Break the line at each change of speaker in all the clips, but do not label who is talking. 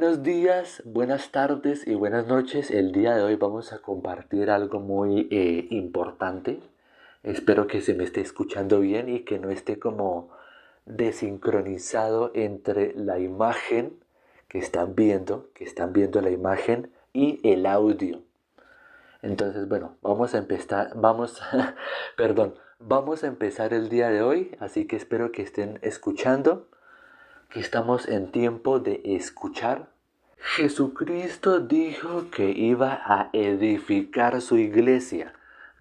Buenos días, buenas tardes y buenas noches. El día de hoy vamos a compartir algo muy importante. Espero que se me esté escuchando bien y que no esté como desincronizado entre la imagen que están viendo la imagen y el audio. Entonces, bueno, vamos a empezar, perdón, vamos a empezar el día de hoy, así que espero que estén escuchando, que estamos en tiempo de escuchar. Jesucristo dijo que iba a edificar su iglesia.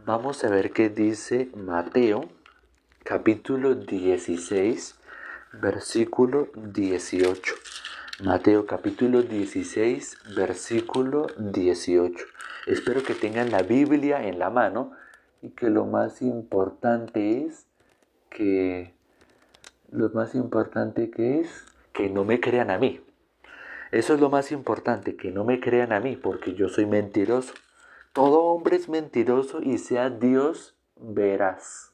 Vamos a ver qué dice Mateo, capítulo 16, versículo 18. Mateo capítulo 16, versículo 18. Espero que tengan la Biblia en la mano y que lo más importante es que no me crean a mí. Eso es lo más importante, que no me crean a mí, porque yo soy mentiroso. Todo hombre es mentiroso y sea Dios veraz.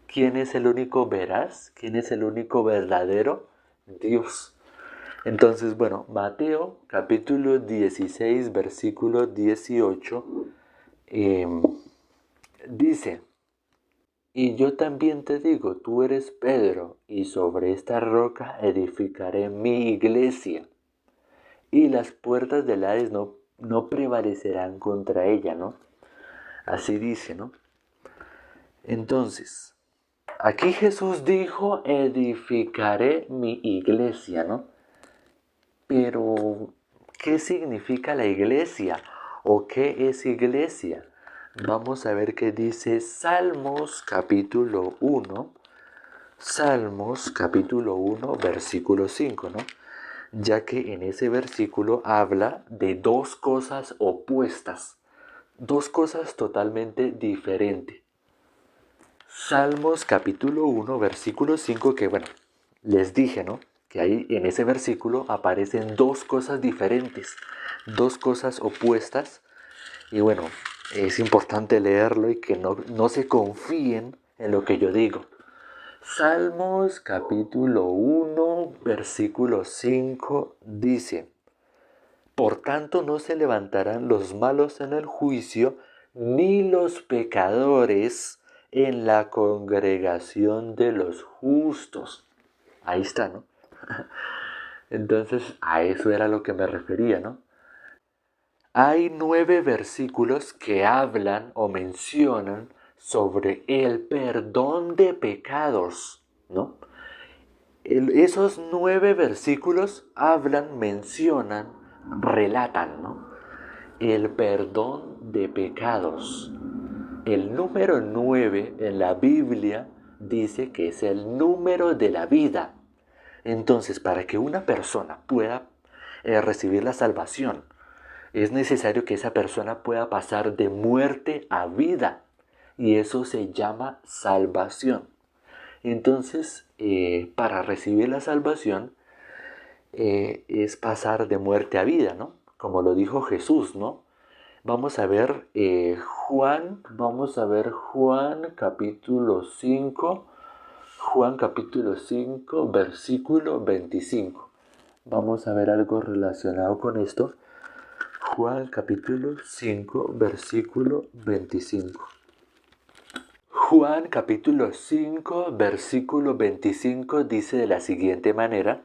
¿Quién es el único veraz? ¿Quién es el único verdadero? Dios. Entonces, bueno, Mateo capítulo 16, versículo 18, dice: Y yo también te digo, tú eres Pedro, y sobre esta roca edificaré mi iglesia, y las puertas del Hades no prevalecerán contra ella, ¿no? Así dice, ¿no? Entonces, aquí Jesús dijo, edificaré mi iglesia, ¿no? Pero, ¿qué significa la iglesia? ¿O qué es iglesia? Vamos a ver qué dice Salmos capítulo 1, Salmos capítulo 1, versículo 5, ¿no? Ya que en ese versículo habla de dos cosas opuestas, dos cosas totalmente diferentes. Salmos capítulo 1, versículo 5, que bueno, les dije, ¿no? Que ahí en ese versículo aparecen dos cosas diferentes, dos cosas opuestas. Y bueno, es importante leerlo y que no se confíen en lo que yo digo. Salmos capítulo 1, versículo 5 dice: Por tanto no se levantarán los malos en el juicio, ni los pecadores en la congregación de los justos. Ahí está, ¿no? Entonces, a eso era lo que me refería, ¿no? Hay 9 versículos que hablan o mencionan sobre el perdón de pecados, ¿no? Esos 9 versículos hablan, mencionan, relatan, ¿no? El perdón de pecados. El número 9 en la Biblia dice que es el número de la vida. Entonces, para que una persona pueda recibir la salvación, es necesario que esa persona pueda pasar de muerte a vida. Y eso se llama salvación. Entonces, para recibir la salvación es pasar de muerte a vida, ¿no? Como lo dijo Jesús, ¿no? Vamos a ver Juan capítulo 5, Juan capítulo 5, versículo 25. Vamos a ver algo relacionado con esto. Juan capítulo 5, versículo 25. Juan capítulo 5, versículo 25 dice de la siguiente manera: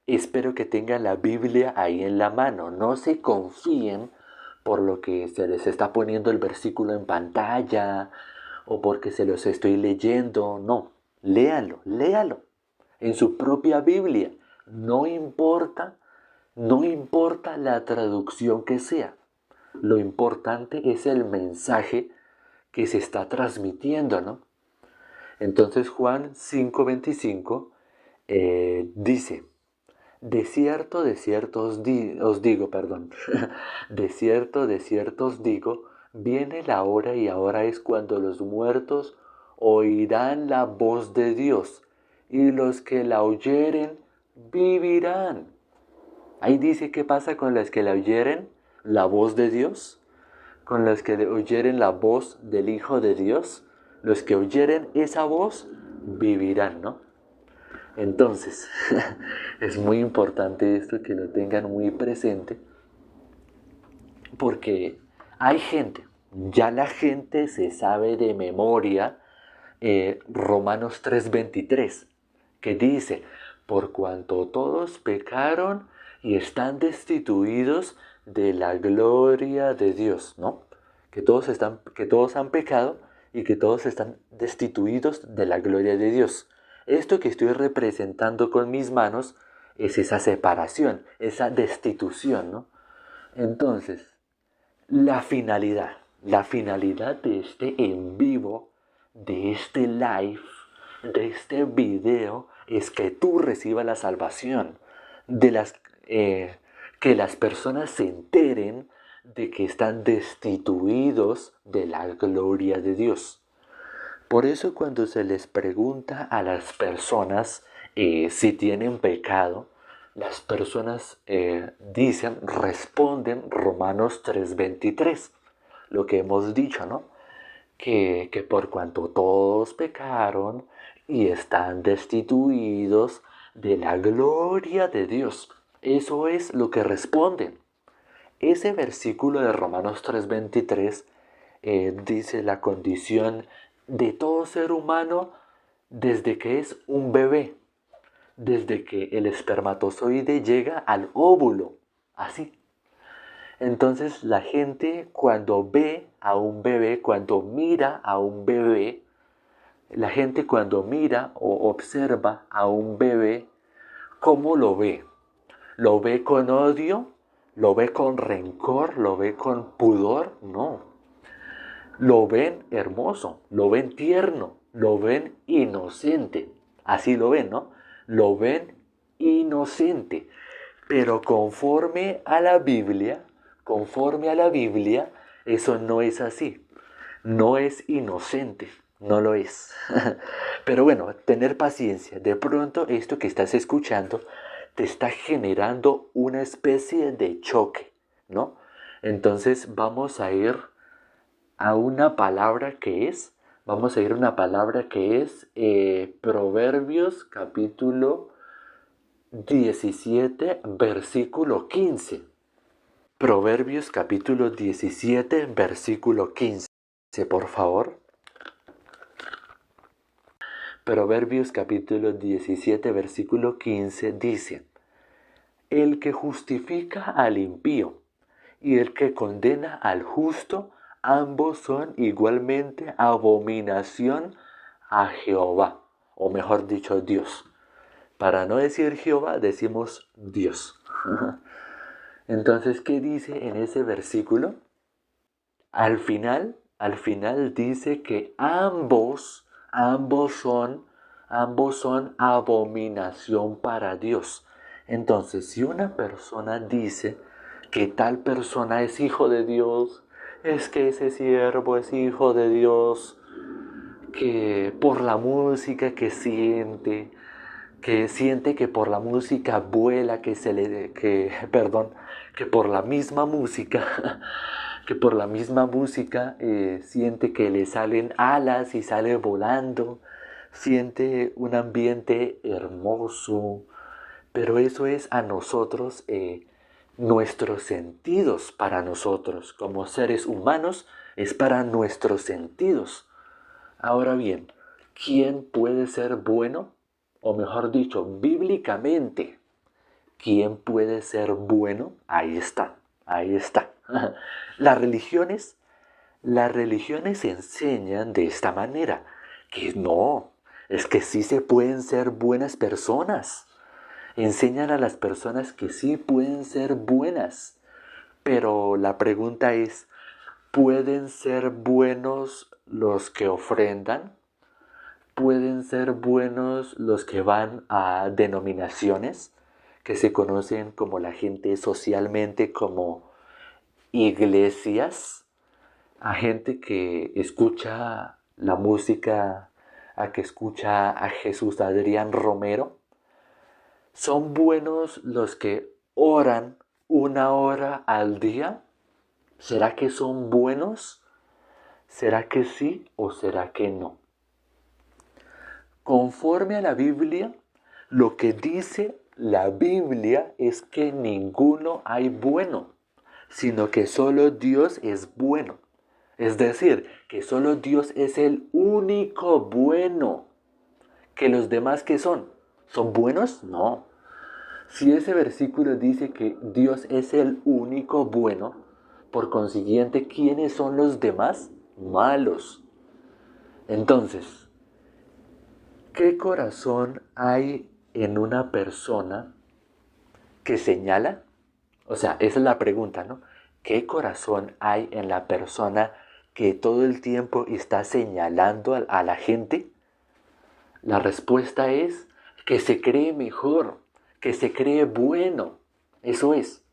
Espero que tengan la Biblia ahí en la mano, no se confíen por lo que se les está poniendo el versículo en pantalla o porque se los estoy leyendo, no, léalo en su propia Biblia, no importa la traducción que sea, lo importante es el mensaje que se está transmitiendo, ¿no? Entonces Juan 5:25 dice: de cierto os digo, de cierto os digo, viene la hora y ahora es cuando los muertos oirán la voz de Dios, y los que la oyeren vivirán. Ahí dice qué pasa con las que la oyeren la voz de Dios, con los que oyeren la voz del Hijo de Dios. Los que oyeren esa voz vivirán, ¿no? Entonces, es muy importante esto que lo tengan muy presente porque hay gente, ya la gente se sabe de memoria Romanos 3:23, que dice, por cuanto todos pecaron y están destituidos de la gloria de Dios, ¿no? Que todos han pecado y que todos están destituidos de la gloria de Dios. Esto que estoy representando con mis manos es esa separación, esa destitución, ¿no? Entonces, la finalidad de este en vivo, de este live, de este video, es que tú recibas la salvación, de las, que las personas se enteren de que están destituidos de la gloria de Dios. Por eso cuando se les pregunta a las personas si tienen pecado, las personas responden Romanos 3:23, lo que hemos dicho, ¿no? Que por cuanto todos pecaron y están destituidos de la gloria de Dios. Eso es lo que responden. Ese versículo de Romanos 3:23 dice la condición de todo ser humano desde que es un bebé, desde que el espermatozoide llega al óvulo, así. Entonces la gente cuando ve a un bebé, cuando mira a un bebé, la gente cuando mira o observa a un bebé, ¿cómo lo ve? ¿Lo ve con odio? ¿Lo ve con rencor? ¿Lo ve con pudor? No. Lo ven hermoso, lo ven tierno, lo ven inocente. Así lo ven, ¿no? Lo ven inocente. Pero conforme a la Biblia, eso no es así. No es inocente, no lo es. Pero bueno, tener paciencia. De pronto esto que estás escuchando te está generando una especie de choque, ¿no? Entonces vamos a ir a una palabra que es Proverbios capítulo 17, versículo 15. Proverbios capítulo 17, versículo 15, por favor. Proverbios capítulo 17, versículo 15 dice, el que justifica al impío y el que condena al justo, ambos son igualmente abominación a Jehová, o mejor dicho, Dios. Para no decir Jehová, decimos Dios. Entonces, ¿qué dice en ese versículo? Al final dice que ambos son abominación para Dios. Entonces, si una persona dice que tal persona es hijo de Dios, es que ese siervo es hijo de Dios, que por la música que siente que por la música vuela, que por la misma música, que por la misma música siente que le salen alas y sale volando, siente un ambiente hermoso, pero eso es a nosotros, nuestros sentidos para nosotros, como seres humanos, es para nuestros sentidos. Ahora bien, ¿quién puede ser bueno? O mejor dicho, bíblicamente, ¿quién puede ser bueno? Ahí está, ahí está. Las religiones, las religiones enseñan de esta manera, que no, es que sí se pueden ser buenas personas. Enseñan a las personas que sí pueden ser buenas. Pero la pregunta es, ¿pueden ser buenos los que ofrendan? ¿Pueden ser buenos los que van a denominaciones que se conocen como la gente socialmente como iglesias? A gente que escucha la música, a que escucha a Jesús Adrián Romero. ¿Son buenos los que oran 1 hora al día? ¿Será que son buenos? ¿Será que sí o será que no? Conforme a la Biblia, Lo que dice la Biblia es que ninguno hay bueno, sino que solo Dios es bueno. Es decir, que solo Dios es el único bueno. ¿Que los demás qué son? ¿Son buenos? No. Si ese versículo dice que Dios es el único bueno, por consiguiente, ¿quiénes son los demás? Malos. Entonces, ¿qué corazón hay en una persona que señala? O sea, esa es la pregunta, ¿no? ¿Qué corazón hay en la persona que todo el tiempo está señalando a la gente? La respuesta es que se cree mejor, que se cree bueno. Eso es.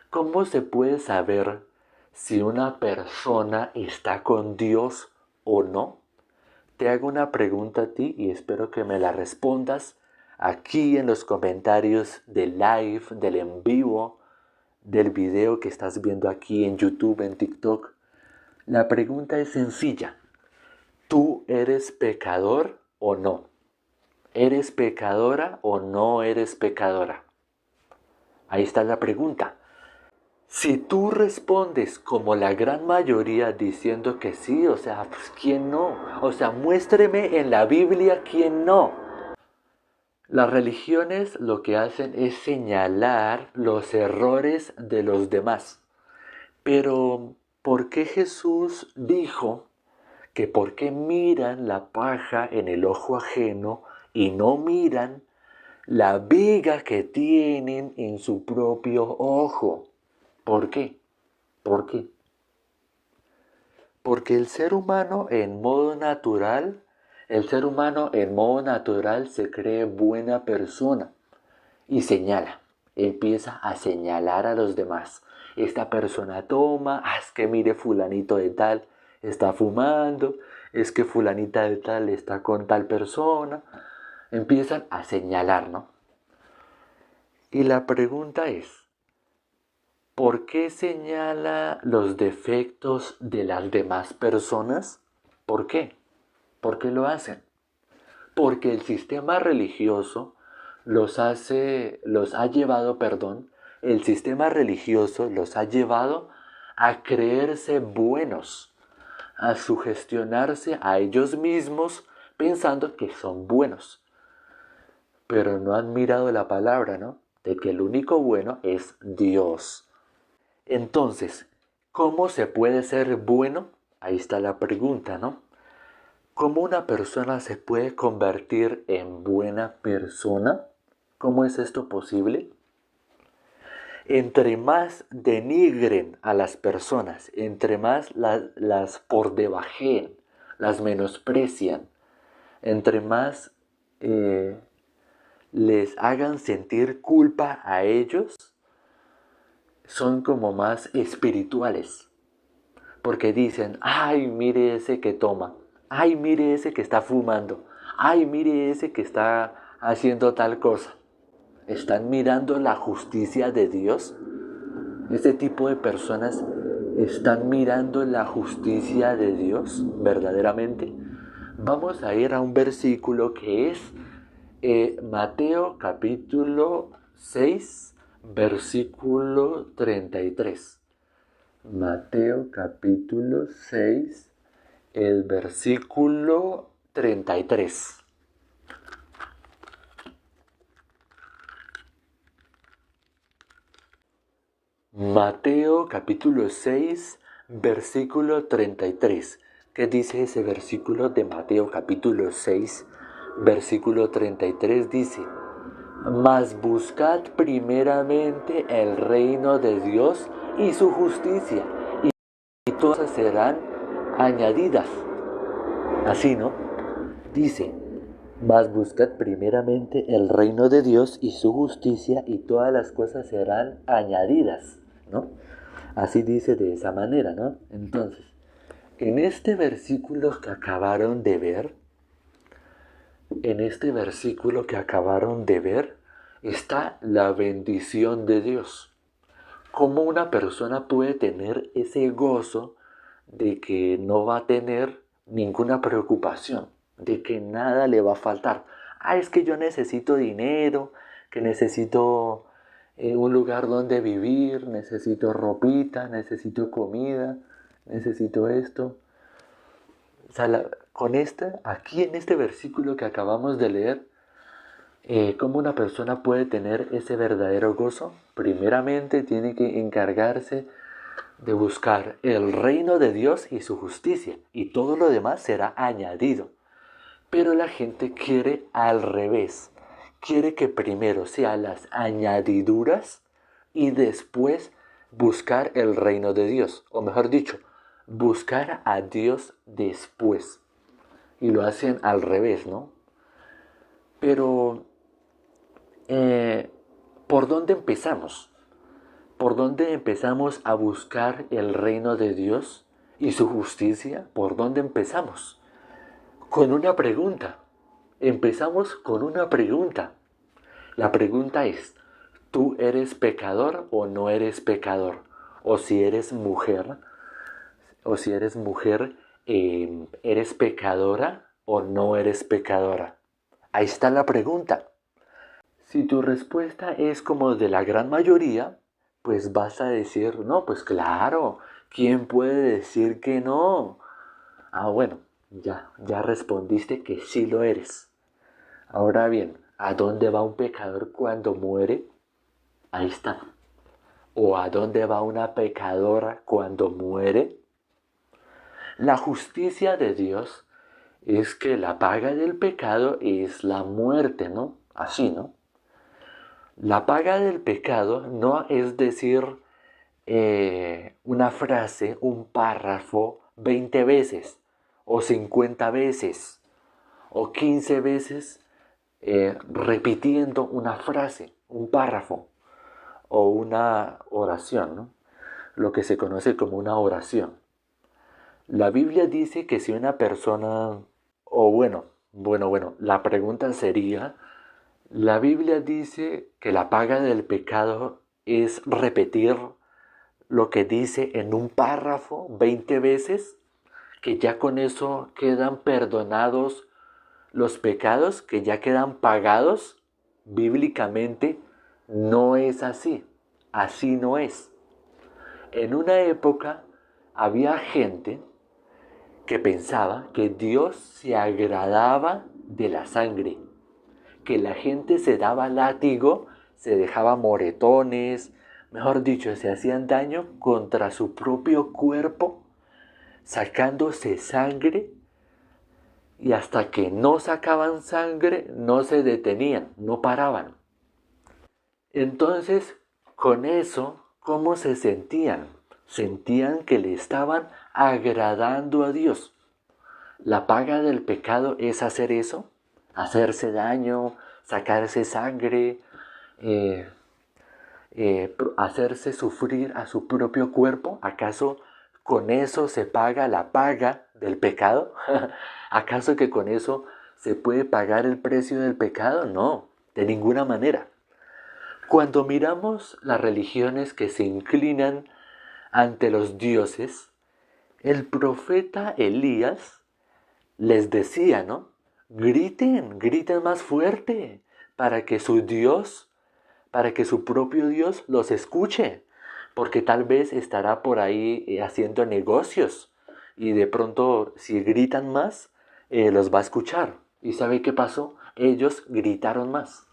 ¿Cómo se puede saber si una persona está con Dios o no? Te hago una pregunta a ti y espero que me la respondas aquí en los comentarios del live, del en vivo, del video que estás viendo aquí en YouTube, en TikTok. La pregunta es sencilla. ¿Tú eres pecador o no? ¿Eres pecadora o no eres pecadora? Ahí está la pregunta. Si tú respondes como la gran mayoría diciendo que sí, o sea, pues ¿quién no? O sea, muéstreme en la Biblia quién no. Las religiones lo que hacen es señalar los errores de los demás. Pero, ¿por qué Jesús dijo que por qué miran la paja en el ojo ajeno y no miran la viga que tienen en su propio ojo? ¿Por qué? ¿Por qué? Porque el ser humano en modo natural se cree buena persona y señala, empieza a señalar a los demás. Esta persona toma, es que mire fulanito de tal, está fumando, es que fulanita de tal está con tal persona. Empiezan a señalar, ¿no? Y la pregunta es, ¿por qué señala los defectos de las demás personas? ¿Por qué? ¿Por qué lo hacen? Porque el sistema religioso el sistema religioso los ha llevado a creerse buenos, a sugestionarse a ellos mismos pensando que son buenos. Pero no han mirado la palabra, ¿no? De que el único bueno es Dios. Entonces, ¿cómo se puede ser bueno? Ahí está la pregunta, ¿no? ¿Cómo una persona se puede convertir en buena persona? ¿Cómo es esto posible? Entre más denigren a las personas, entre más las por debajen, las menosprecian, entre más les hagan sentir culpa a ellos, son como más espirituales. Porque dicen, ay, mire ese que toma, ay, mire ese que está fumando, ay, mire ese que está haciendo tal cosa. ¿Están mirando la justicia de Dios? Este tipo de personas están mirando la justicia de Dios verdaderamente. Vamos a ir a un versículo que es Mateo capítulo 6, versículo 33. Mateo capítulo 6, el versículo 33. Mateo capítulo 6, versículo 33. ¿Qué dice ese versículo de Mateo capítulo 6, versículo 33? Dice, mas buscad primeramente el reino de Dios y su justicia, y todas serán añadidas. Así, ¿no? Dice, mas buscad primeramente el reino de Dios y su justicia, y todas las cosas serán añadidas, ¿no? Así dice de esa manera, ¿no? Entonces, en este versículo que acabaron de ver, está la bendición de Dios. ¿Cómo una persona puede tener ese gozo de que no va a tener ninguna preocupación, de que nada le va a faltar? es que yo necesito dinero, que necesito un lugar donde vivir, necesito ropita, necesito comida, necesito esto. O sea, aquí en este versículo que acabamos de leer, ¿cómo una persona puede tener ese verdadero gozo? Primeramente tiene que encargarse de buscar el reino de Dios y su justicia, y todo lo demás será añadido. Pero la gente quiere al revés, quiere que primero sean las añadiduras y después buscar el reino de Dios, o mejor dicho, buscar a Dios después. Y lo hacen al revés, ¿no? Pero, ¿por dónde empezamos? ¿Por dónde empezamos a buscar el reino de Dios y su justicia? ¿Por dónde empezamos? Con una pregunta. Empezamos con una pregunta. La pregunta es, ¿tú eres pecador o no eres pecador? O si eres mujer, ¿eres pecadora o no eres pecadora? Ahí está la pregunta. Si tu respuesta es como de la gran mayoría, pues vas a decir, no, pues claro, ¿quién puede decir que no? Ah, bueno, ya respondiste que sí lo eres. Ahora bien, ¿a dónde va un pecador cuando muere? Ahí está. ¿O a dónde va una pecadora cuando muere? La justicia de Dios es que la paga del pecado es la muerte, ¿no? Así, ¿no? La paga del pecado no es decir una frase, un párrafo 20 veces, o 50 veces, o 15 veces repitiendo una frase, un párrafo, o una oración, ¿no? Lo que se conoce como una oración. La Biblia dice que si una persona, o bueno, la pregunta sería, la Biblia dice que la paga del pecado es repetir lo que dice en un párrafo 20 veces, que ya con eso quedan perdonados los pecados, que ya quedan pagados. Bíblicamente no es así, así no es. En una época había gente que pensaba que Dios se agradaba de la sangre, que la gente se daba látigo, se dejaba moretones, mejor dicho, se hacían daño contra su propio cuerpo, sacándose sangre, y hasta que no sacaban sangre no se detenían, no paraban. Entonces, con eso, ¿cómo se sentían? Sentían que le estaban agradando a Dios. La paga del pecado es hacer eso, hacerse daño, sacarse sangre, eh, hacerse sufrir a su propio cuerpo. ¿Acaso con eso se paga la paga del pecado? ¿Acaso que con eso se puede pagar el precio del pecado? No, de ninguna manera. Cuando miramos las religiones que se inclinan ante los dioses, el profeta Elías les decía, ¿no? Griten, griten más fuerte para que su Dios, para que su propio Dios los escuche, porque tal vez estará por ahí haciendo negocios y de pronto si gritan más, los va a escuchar. ¿Y sabe qué pasó? Ellos gritaron más.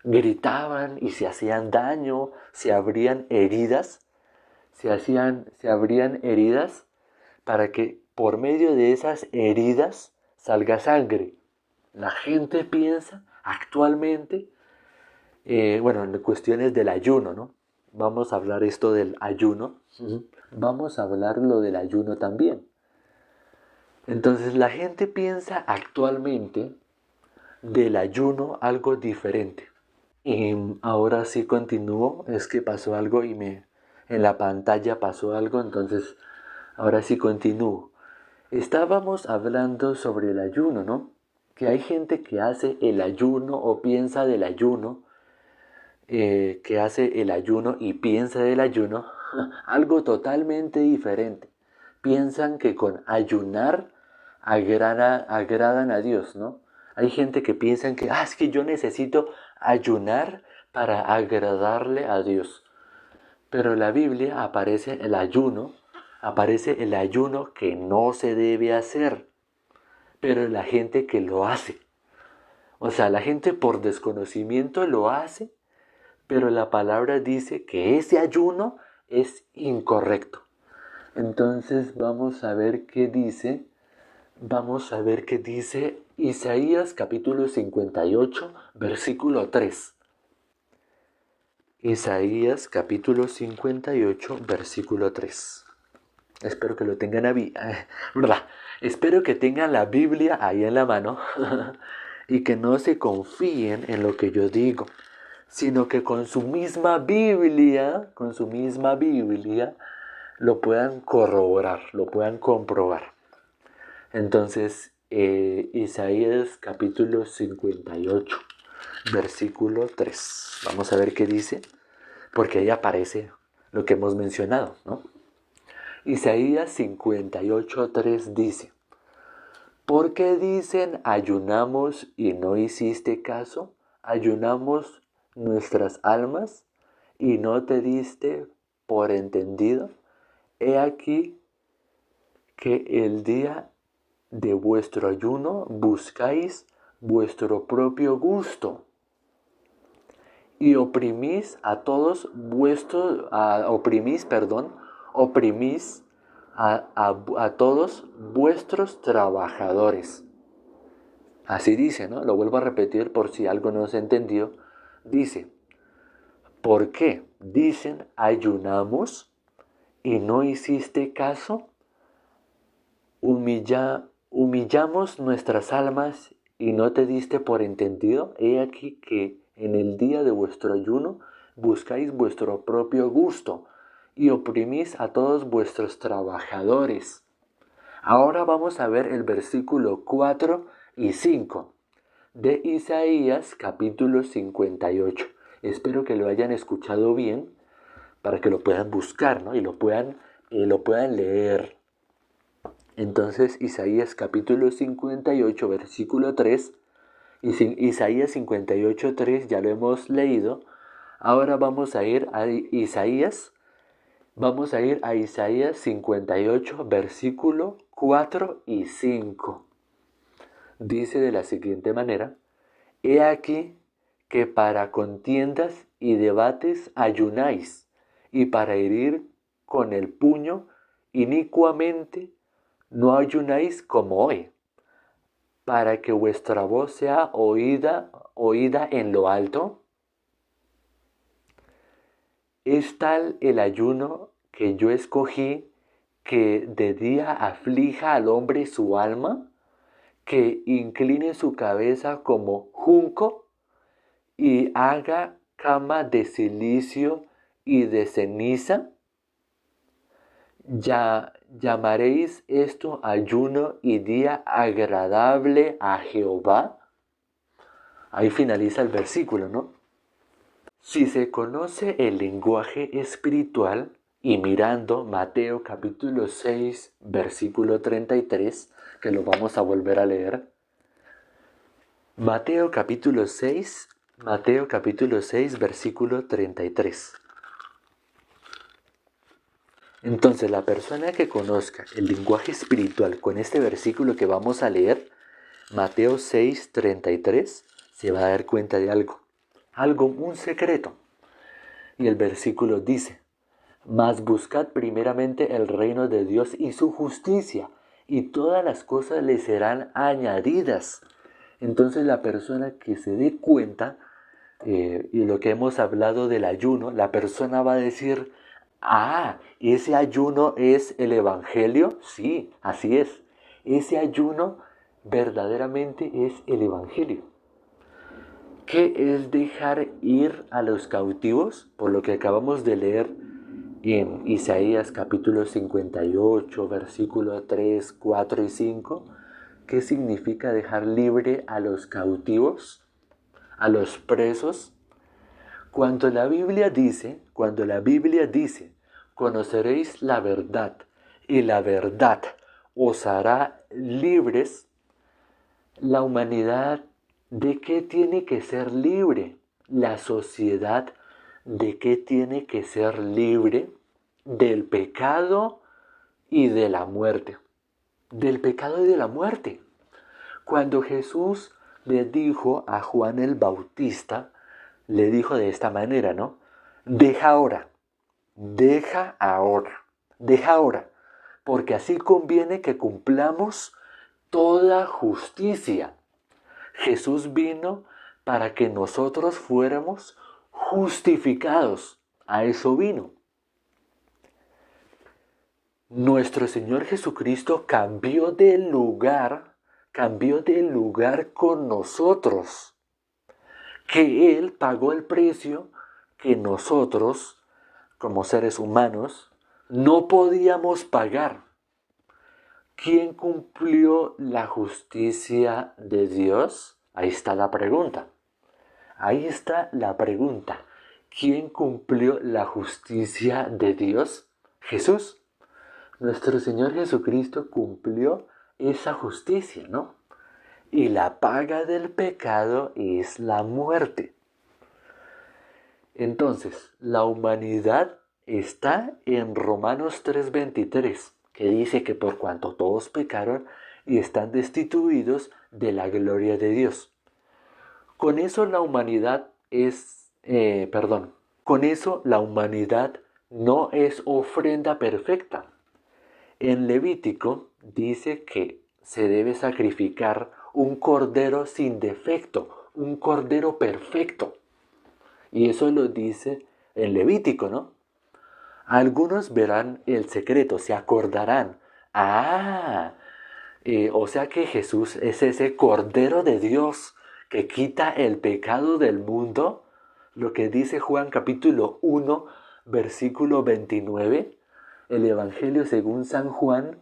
Gritaban y se hacían daño, se abrían heridas, se abrían heridas para que por medio de esas heridas salga sangre. La gente piensa actualmente, en cuestiones del ayuno, ¿no? Vamos a hablar esto del ayuno. Vamos a hablar lo del ayuno también. Entonces la gente piensa actualmente del ayuno algo diferente. Y ahora sí continúo, es que pasó algo en la pantalla pasó algo, entonces ahora sí continúo. Estábamos hablando sobre el ayuno, ¿no? Que hay gente que hace el ayuno o piensa del ayuno, que hace el ayuno y piensa del ayuno algo totalmente diferente. Piensan que con ayunar agradan a Dios, ¿no? Hay gente que piensa que, es que yo necesito ayunar para agradarle a Dios. Pero en la Biblia aparece el ayuno que no se debe hacer, pero la gente que lo hace. O sea, la gente por desconocimiento lo hace, pero la palabra dice que ese ayuno es incorrecto. Entonces vamos a ver qué dice. Vamos a ver qué dice Isaías capítulo 58, versículo 3. Isaías capítulo 58, versículo 3. Espero que lo tengan ahí, ¿verdad? Espero que tengan la Biblia ahí en la mano y que no se confíen en lo que yo digo, sino que con su misma Biblia, lo puedan corroborar, lo puedan comprobar. Entonces, Isaías capítulo 58, versículo 3. Vamos a ver qué dice, porque ahí aparece lo que hemos mencionado, ¿no? Isaías 58, 3 dice: ¿por qué dicen ayunamos y no hiciste caso? ¿Ayunamos nuestras almas y no te diste por entendido? He aquí que el día de vuestro ayuno buscáis vuestro propio gusto y oprimís a todos todos vuestros trabajadores. Así dice, ¿no? Lo vuelvo a repetir por si algo no se entendió. Dice, ¿por qué dicen ayunamos y no hiciste caso? Humillamos nuestras almas y no te diste por entendido. He aquí que en el día de vuestro ayuno buscáis vuestro propio gusto y oprimís a todos vuestros trabajadores. Ahora vamos a ver el versículo 4 y 5 de Isaías capítulo 58. Espero que lo hayan escuchado bien para que lo puedan buscar, ¿no? Y lo puedan leer. Entonces, Isaías capítulo 58, versículo 3, Isaías 58, 3 ya lo hemos leído. Ahora vamos a ir a Isaías 58, versículo 4 y 5. Dice de la siguiente manera: he aquí que para contiendas y debates ayunáis, y para herir con el puño inicuamente no ayunáis como hoy, para que vuestra voz sea oída en lo alto. Es tal el ayuno que yo escogí, que de día aflija al hombre su alma, que incline su cabeza como junco y haga cama de silicio y de ceniza. Ya llamaréis esto ayuno y día agradable a Jehová. Ahí finaliza el versículo, ¿no? Si se conoce el lenguaje espiritual, y mirando Mateo capítulo 6, versículo 33, que lo vamos a volver a leer. Mateo capítulo 6, versículo 33. Entonces, la persona que conozca el lenguaje espiritual con este versículo que vamos a leer, Mateo 6, 33, se va a dar cuenta de algo, un secreto. Y el versículo dice: mas buscad primeramente el reino de Dios y su justicia, y todas las cosas le serán añadidas. Entonces, la persona que se dé cuenta, y lo que hemos hablado del ayuno, la persona va a decir: ¿ese ayuno es el Evangelio? Sí, así es. Ese ayuno verdaderamente es el Evangelio. ¿Qué es dejar ir a los cautivos? Por lo que acabamos de leer en Isaías capítulo 58, versículos 3, 4 y 5. ¿Qué significa dejar libre a los cautivos, a los presos? Cuando la Biblia dice, conoceréis la verdad y la verdad os hará libres, La humanidad, ¿de qué tiene que ser libre? La sociedad, ¿de qué tiene que ser libre? Del pecado y de la muerte. Del pecado y de la muerte. Cuando Jesús le dijo a Juan el Bautista, le dijo de esta manera, ¿no? Deja ahora, deja ahora, deja ahora, porque así conviene que cumplamos toda justicia. Jesús vino para que nosotros fuéramos justificados. A eso vino. Nuestro Señor Jesucristo cambió de lugar con nosotros. Que Él pagó el precio que nosotros, como seres humanos, no podíamos pagar. ¿Quién cumplió la justicia de Dios? Ahí está la pregunta. Ahí está la pregunta. ¿Quién cumplió la justicia de Dios? Jesús. Nuestro Señor Jesucristo cumplió esa justicia, ¿no? Y la paga del pecado es la muerte. Entonces, la humanidad está en Romanos 3:23, que dice que por cuanto todos pecaron y están destituidos de la gloria de Dios. Con eso la humanidad con eso la humanidad no es ofrenda perfecta. En Levítico dice que se debe sacrificar un cordero sin defecto, un cordero perfecto. Y eso lo dice en Levítico, ¿no? Algunos verán el secreto, se acordarán. O sea que Jesús es ese Cordero de Dios que quita el pecado del mundo. Lo que dice Juan capítulo 1, versículo 29. El Evangelio según San Juan,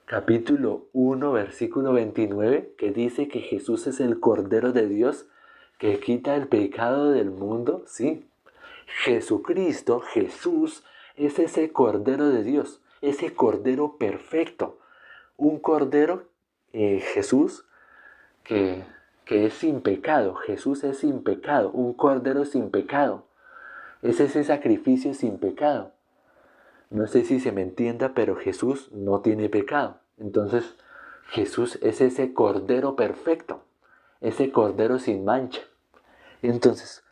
capítulo 1, versículo 29, que dice que Jesús es el Cordero de Dios que quita el pecado del mundo. Sí, Jesucristo, Jesús, es ese Cordero de Dios, ese Cordero perfecto. Un Cordero, Jesús, que es sin pecado. Jesús es sin pecado, un Cordero sin pecado. Es ese sacrificio sin pecado. No sé si se me entienda, pero Jesús no tiene pecado. Entonces, Jesús es ese Cordero perfecto, ese Cordero sin mancha. Entonces,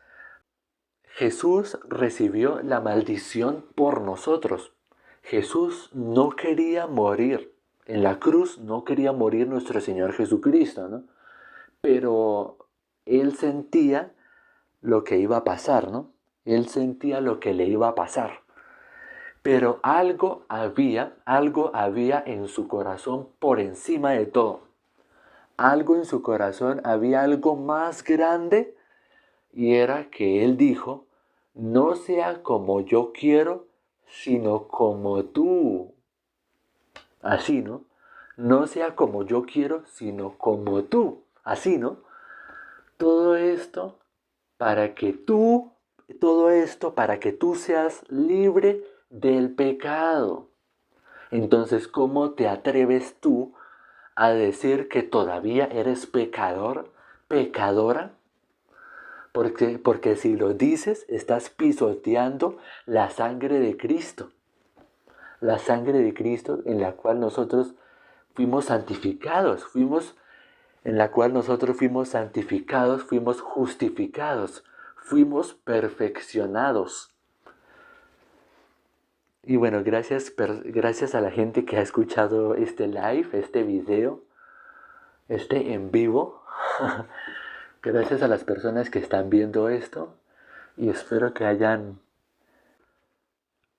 Jesús recibió la maldición por nosotros. Jesús no quería morir. En la cruz no quería morir nuestro Señor Jesucristo, ¿no? Pero Él sentía lo que iba a pasar, ¿no? Él sentía lo que le iba a pasar. Pero algo había en su corazón por encima de todo. Algo en su corazón, había algo más grande, y era que Él dijo, no sea como yo quiero, sino como tú. Así, ¿no? No sea como yo quiero, sino como tú. Así, ¿no? Todo esto para que tú seas libre del pecado. Entonces, ¿cómo te atreves tú a decir que todavía eres pecador, pecadora? Porque si lo dices, estás pisoteando la sangre de Cristo. La sangre de Cristo en la cual nosotros fuimos santificados, fuimos justificados, fuimos perfeccionados. Y bueno, gracias a la gente que ha escuchado este live, este video, este en vivo. Gracias a las personas que están viendo esto y espero que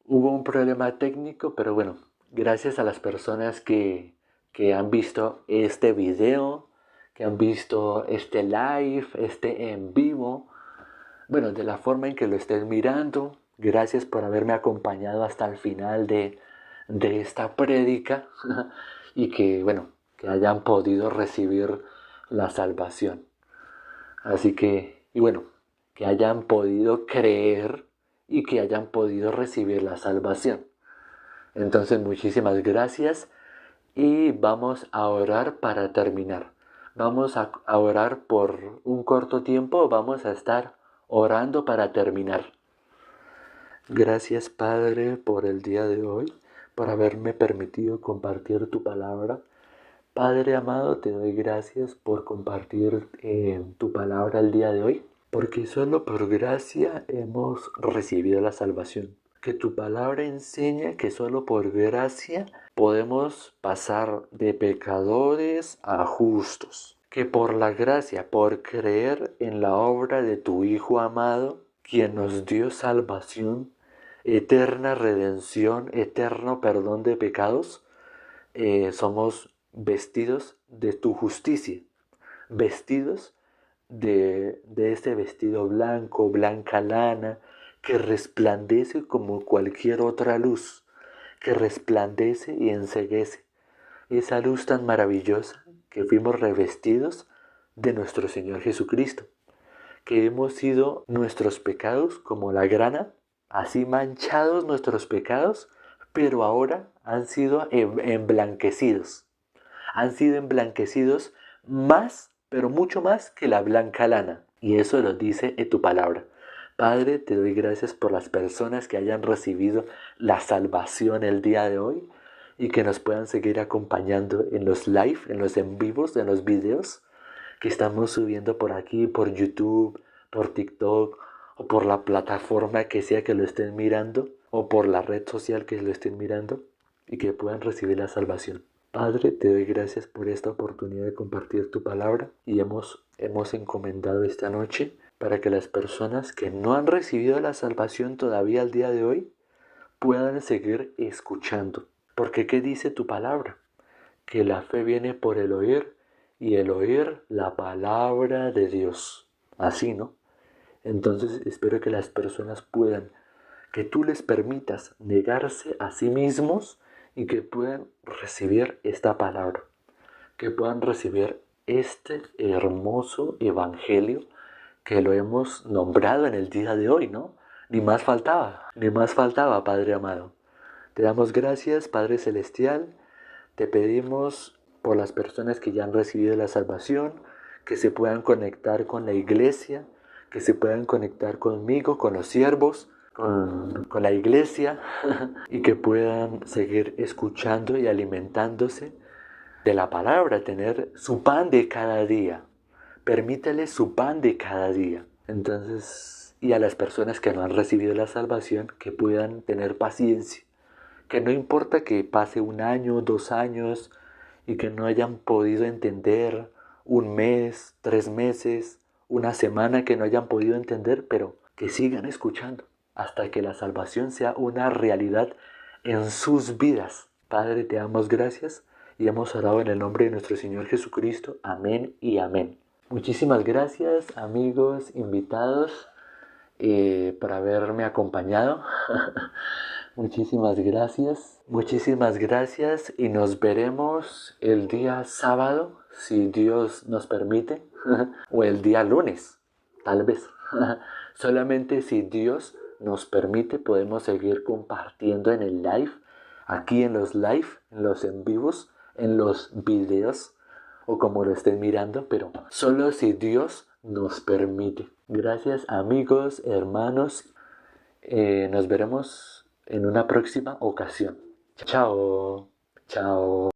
Hubo un problema técnico, pero bueno, gracias a las personas que han visto este video, que han visto este live, este en vivo, bueno, de la forma en que lo estén mirando. Gracias por haberme acompañado hasta el final de esta prédica y que hayan podido recibir la salvación. Así que, que hayan podido creer y que hayan podido recibir la salvación. Entonces, muchísimas gracias y vamos a orar para terminar. Vamos a orar por un corto tiempo, vamos a estar orando para terminar. Gracias, Padre, por el día de hoy, por haberme permitido compartir tu palabra. Padre amado, te doy gracias por compartir tu palabra el día de hoy, porque solo por gracia hemos recibido la salvación. Que tu palabra enseña que solo por gracia podemos pasar de pecadores a justos. Que por la gracia, por creer en la obra de tu Hijo amado, quien nos dio salvación, eterna redención, eterno perdón de pecados, somos vestidos de tu justicia, vestidos de ese vestido blanco, blanca lana, que resplandece como cualquier otra luz, que resplandece y enceguece. Esa luz tan maravillosa que fuimos revestidos de nuestro Señor Jesucristo, que hemos sido nuestros pecados como la grana, así manchados nuestros pecados, pero ahora han sido emblanquecidos. Han sido emblanquecidos más, pero mucho más que la blanca lana. Y eso lo dice en tu palabra. Padre, te doy gracias por las personas que hayan recibido la salvación el día de hoy y que nos puedan seguir acompañando en los live, en los en vivos, en los videos que estamos subiendo por aquí, por YouTube, por TikTok o por la plataforma que sea que lo estén mirando o por la red social que lo estén mirando y que puedan recibir la salvación. Padre, te doy gracias por esta oportunidad de compartir tu palabra y hemos encomendado esta noche para que las personas que no han recibido la salvación todavía al día de hoy puedan seguir escuchando. Porque ¿qué dice tu palabra? Que la fe viene por el oír y el oír la palabra de Dios. Así, ¿no? Entonces espero que las personas puedan, que tú les permitas negarse a sí mismos y que puedan recibir esta palabra, que puedan recibir este hermoso evangelio que lo hemos nombrado en el día de hoy, ¿no? Ni más faltaba, Padre amado. Te damos gracias, Padre Celestial. Te pedimos por las personas que ya han recibido la salvación, que se puedan conectar con la iglesia, que se puedan conectar conmigo, con los siervos, con la iglesia, y que puedan seguir escuchando y alimentándose de la palabra, tener su pan de cada día. Permítele su pan de cada día. Entonces, y a las personas que no han recibido la salvación, que puedan tener paciencia. Que no importa que pase 1 año, 2 años y que no hayan podido entender 1 mes, 3 meses, 1 semana que no hayan podido entender, pero que sigan escuchando hasta que la salvación sea una realidad en sus vidas. Padre, te damos gracias y hemos orado en el nombre de nuestro Señor Jesucristo. Amén y amén. Muchísimas gracias, amigos, invitados, por haberme acompañado. Muchísimas gracias y nos veremos el día sábado, si Dios nos permite, o el día lunes, tal vez. Solamente si Dios nos permite podemos seguir compartiendo en el live, aquí en los live, en los en vivos, en los videos, o como lo estén mirando, pero solo si Dios nos permite. Gracias, amigos, hermanos. Nos veremos en una próxima ocasión. Chao. Chao.